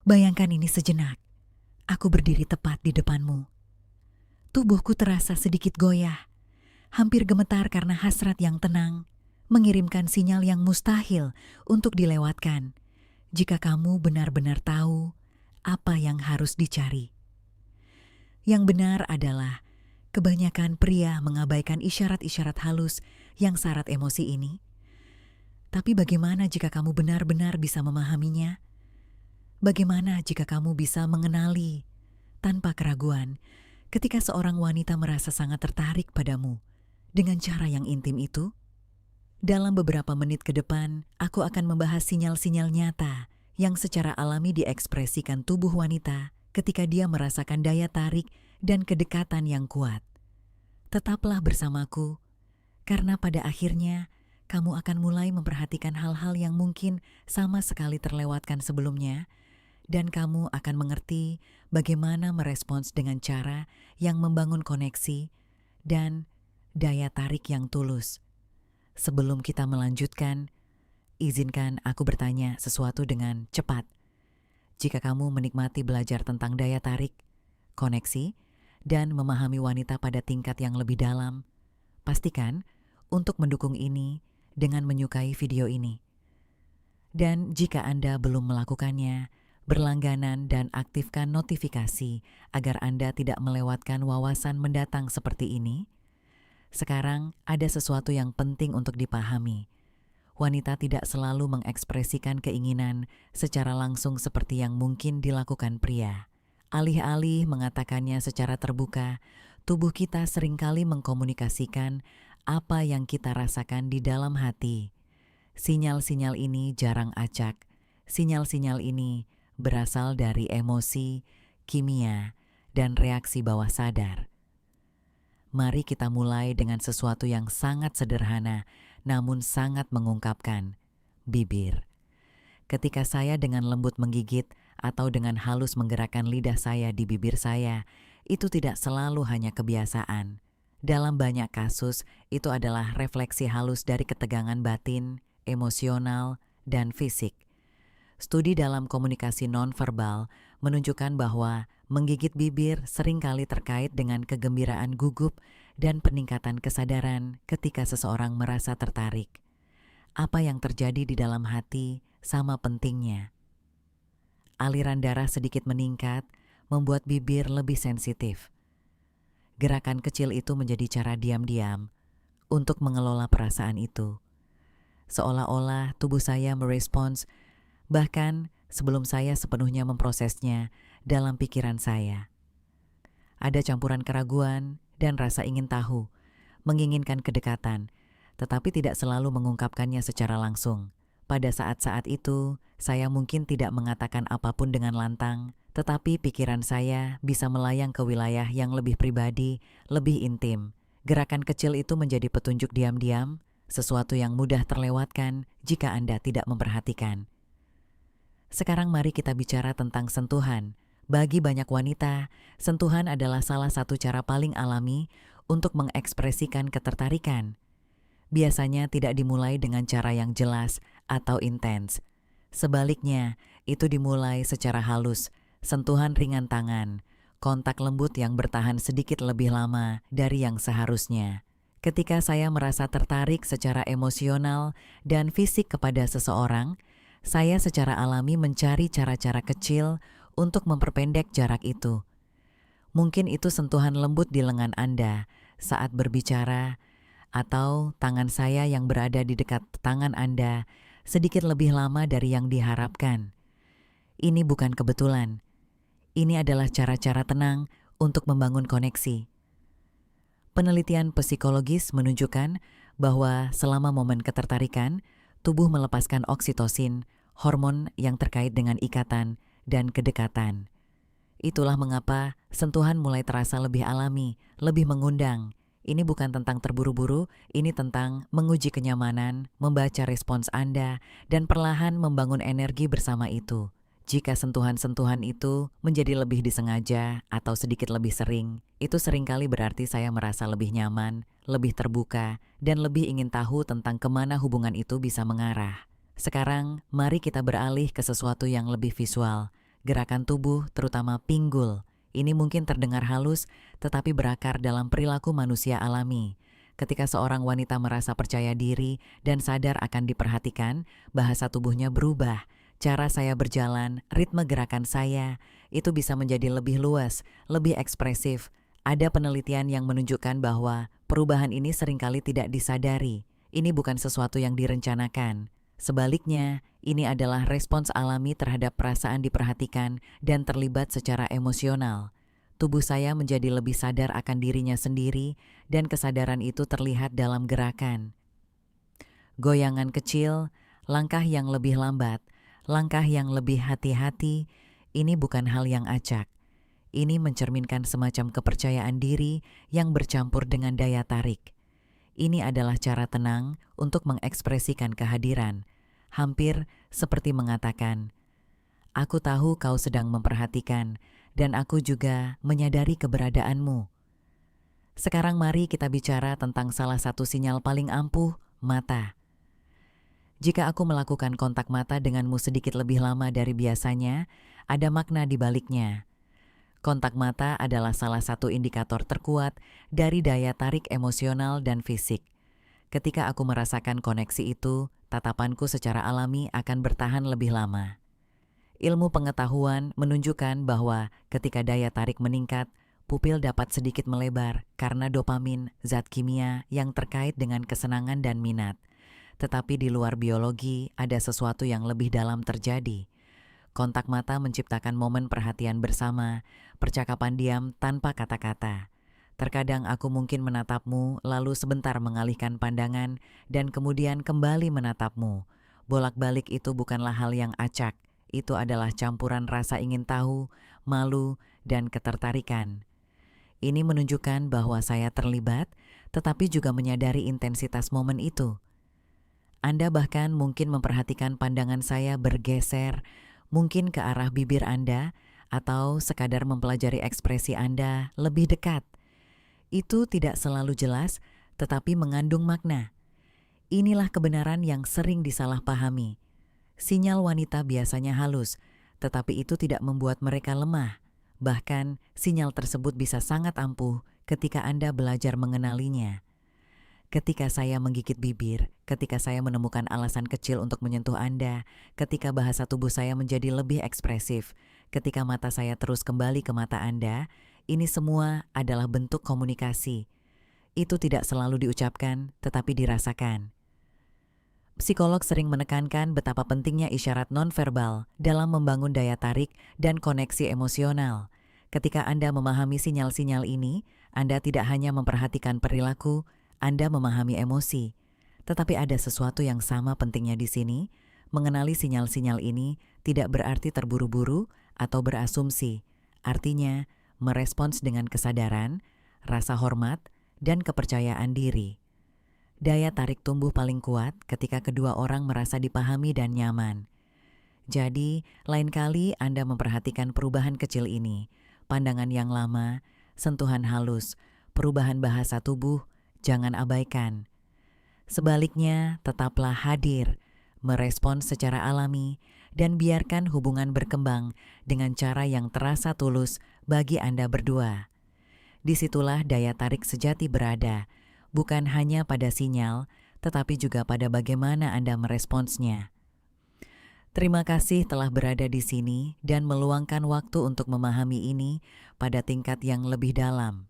Bayangkan ini sejenak. Aku berdiri tepat di depanmu. Tubuhku terasa sedikit goyah, hampir gemetar karena hasrat yang tenang, mengirimkan sinyal yang mustahil untuk dilewatkan jika kamu benar-benar tahu apa yang harus dicari. Yang benar adalah kebanyakan pria mengabaikan isyarat-isyarat halus yang syarat emosi ini. Tapi bagaimana jika kamu benar-benar bisa memahaminya? Bagaimana jika kamu bisa mengenali tanpa keraguan ketika seorang wanita merasa sangat tertarik padamu dengan cara yang intim itu? Dalam beberapa menit ke depan, aku akan membahas sinyal-sinyal nyata yang secara alami diekspresikan tubuh wanita ketika dia merasakan daya tarik dan kedekatan yang kuat. Tetaplah bersamaku, karena pada akhirnya kamu akan mulai memperhatikan hal-hal yang mungkin sama sekali terlewatkan sebelumnya, dan kamu akan mengerti bagaimana merespons dengan cara yang membangun koneksi dan daya tarik yang tulus. Sebelum kita melanjutkan, izinkan aku bertanya sesuatu dengan cepat. Jika kamu menikmati belajar tentang daya tarik, koneksi, dan memahami wanita pada tingkat yang lebih dalam, pastikan untuk mendukung ini dengan menyukai video ini. Dan jika Anda belum melakukannya, berlangganan dan aktifkan notifikasi agar Anda tidak melewatkan wawasan mendatang seperti ini. Sekarang ada sesuatu yang penting untuk dipahami. Wanita tidak selalu mengekspresikan keinginan secara langsung seperti yang mungkin dilakukan pria. Alih-alih mengatakannya secara terbuka, tubuh kita seringkali mengkomunikasikan apa yang kita rasakan di dalam hati. Sinyal-sinyal ini jarang acak. Sinyal-sinyal ini berasal dari emosi, kimia, dan reaksi bawah sadar. Mari kita mulai dengan sesuatu yang sangat sederhana, namun sangat mengungkapkan, bibir. Ketika saya dengan lembut menggigit atau dengan halus menggerakkan lidah saya di bibir saya, itu tidak selalu hanya kebiasaan. Dalam banyak kasus, itu adalah refleksi halus dari ketegangan batin, emosional, dan fisik. Studi dalam komunikasi nonverbal menunjukkan bahwa menggigit bibir seringkali terkait dengan kegembiraan gugup dan peningkatan kesadaran ketika seseorang merasa tertarik. Apa yang terjadi di dalam hati sama pentingnya. Aliran darah sedikit meningkat, membuat bibir lebih sensitif. Gerakan kecil itu menjadi cara diam-diam untuk mengelola perasaan itu. Seolah-olah tubuh saya merespons, bahkan sebelum saya sepenuhnya memprosesnya dalam pikiran saya. Ada campuran keraguan dan rasa ingin tahu, menginginkan kedekatan, tetapi tidak selalu mengungkapkannya secara langsung. Pada saat-saat itu, saya mungkin tidak mengatakan apapun dengan lantang, tetapi pikiran saya bisa melayang ke wilayah yang lebih pribadi, lebih intim. Gerakan kecil itu menjadi petunjuk diam-diam, sesuatu yang mudah terlewatkan jika Anda tidak memperhatikan. Sekarang mari kita bicara tentang sentuhan. Bagi banyak wanita, sentuhan adalah salah satu cara paling alami untuk mengekspresikan ketertarikan. Biasanya tidak dimulai dengan cara yang jelas atau intens. Sebaliknya, itu dimulai secara halus, sentuhan ringan tangan, kontak lembut yang bertahan sedikit lebih lama dari yang seharusnya. Ketika saya merasa tertarik secara emosional dan fisik kepada seseorang, saya secara alami mencari cara-cara kecil untuk memperpendek jarak itu. Mungkin itu sentuhan lembut di lengan Anda saat berbicara, atau tangan saya yang berada di dekat tangan Anda sedikit lebih lama dari yang diharapkan. Ini bukan kebetulan. Ini adalah cara-cara tenang untuk membangun koneksi. Penelitian psikologis menunjukkan bahwa selama momen ketertarikan, tubuh melepaskan oksitosin, hormon yang terkait dengan ikatan dan kedekatan. Itulah mengapa sentuhan mulai terasa lebih alami, lebih mengundang. Ini bukan tentang terburu-buru, ini tentang menguji kenyamanan, membaca respons Anda, dan perlahan membangun energi bersama itu. Jika sentuhan-sentuhan itu menjadi lebih disengaja atau sedikit lebih sering, itu seringkali berarti saya merasa lebih nyaman, lebih terbuka, dan lebih ingin tahu tentang kemana hubungan itu bisa mengarah. Sekarang, mari kita beralih ke sesuatu yang lebih visual. Gerakan tubuh, terutama pinggul, ini mungkin terdengar halus, tetapi berakar dalam perilaku manusia alami. Ketika seorang wanita merasa percaya diri dan sadar akan diperhatikan, bahasa tubuhnya berubah. Cara saya berjalan, ritme gerakan saya, itu bisa menjadi lebih luas, lebih ekspresif. Ada penelitian yang menunjukkan bahwa perubahan ini seringkali tidak disadari. Ini bukan sesuatu yang direncanakan. Sebaliknya, ini adalah respons alami terhadap perasaan diperhatikan dan terlibat secara emosional. Tubuh saya menjadi lebih sadar akan dirinya sendiri, dan kesadaran itu terlihat dalam gerakan. Goyangan kecil, langkah yang lebih lambat, langkah yang lebih hati-hati, ini bukan hal yang acak. Ini mencerminkan semacam kepercayaan diri yang bercampur dengan daya tarik. Ini adalah cara tenang untuk mengekspresikan kehadiran, hampir seperti mengatakan, "Aku tahu kau sedang memperhatikan, dan aku juga menyadari keberadaanmu." Sekarang mari kita bicara tentang salah satu sinyal paling ampuh, mata. Jika aku melakukan kontak mata denganmu sedikit lebih lama dari biasanya, ada makna di baliknya. Kontak mata adalah salah satu indikator terkuat dari daya tarik emosional dan fisik. Ketika aku merasakan koneksi itu, tatapanku secara alami akan bertahan lebih lama. Ilmu pengetahuan menunjukkan bahwa ketika daya tarik meningkat, pupil dapat sedikit melebar karena dopamin, zat kimia yang terkait dengan kesenangan dan minat. Tetapi di luar biologi, ada sesuatu yang lebih dalam terjadi. Kontak mata menciptakan momen perhatian bersama, percakapan diam tanpa kata-kata. Terkadang aku mungkin menatapmu, lalu sebentar mengalihkan pandangan, dan kemudian kembali menatapmu. Bolak-balik itu bukanlah hal yang acak, itu adalah campuran rasa ingin tahu, malu, dan ketertarikan. Ini menunjukkan bahwa saya terlibat, tetapi juga menyadari intensitas momen itu. Anda bahkan mungkin memperhatikan pandangan saya bergeser, mungkin ke arah bibir Anda, atau sekadar mempelajari ekspresi Anda lebih dekat. Itu tidak selalu jelas, tetapi mengandung makna. Inilah kebenaran yang sering disalahpahami. Sinyal wanita biasanya halus, tetapi itu tidak membuat mereka lemah. Bahkan, sinyal tersebut bisa sangat ampuh ketika Anda belajar mengenalinya. Ketika saya menggigit bibir, ketika saya menemukan alasan kecil untuk menyentuh Anda, ketika bahasa tubuh saya menjadi lebih ekspresif, ketika mata saya terus kembali ke mata Anda, ini semua adalah bentuk komunikasi. Itu tidak selalu diucapkan, tetapi dirasakan. Psikolog sering menekankan betapa pentingnya isyarat nonverbal dalam membangun daya tarik dan koneksi emosional. Ketika Anda memahami sinyal-sinyal ini, Anda tidak hanya memperhatikan perilaku, Anda memahami emosi. Tetapi ada sesuatu yang sama pentingnya di sini. Mengenali sinyal-sinyal ini tidak berarti terburu-buru atau berasumsi. Artinya, merespons dengan kesadaran, rasa hormat, dan kepercayaan diri. Daya tarik tumbuh paling kuat ketika kedua orang merasa dipahami dan nyaman. Jadi, lain kali Anda memperhatikan perubahan kecil ini, pandangan yang lama, sentuhan halus, perubahan bahasa tubuh, jangan abaikan. Sebaliknya, tetaplah hadir, merespons secara alami, dan biarkan hubungan berkembang dengan cara yang terasa tulus bagi Anda berdua. Disitulah daya tarik sejati berada, bukan hanya pada sinyal, tetapi juga pada bagaimana Anda meresponsnya. Terima kasih telah berada di sini dan meluangkan waktu untuk memahami ini pada tingkat yang lebih dalam.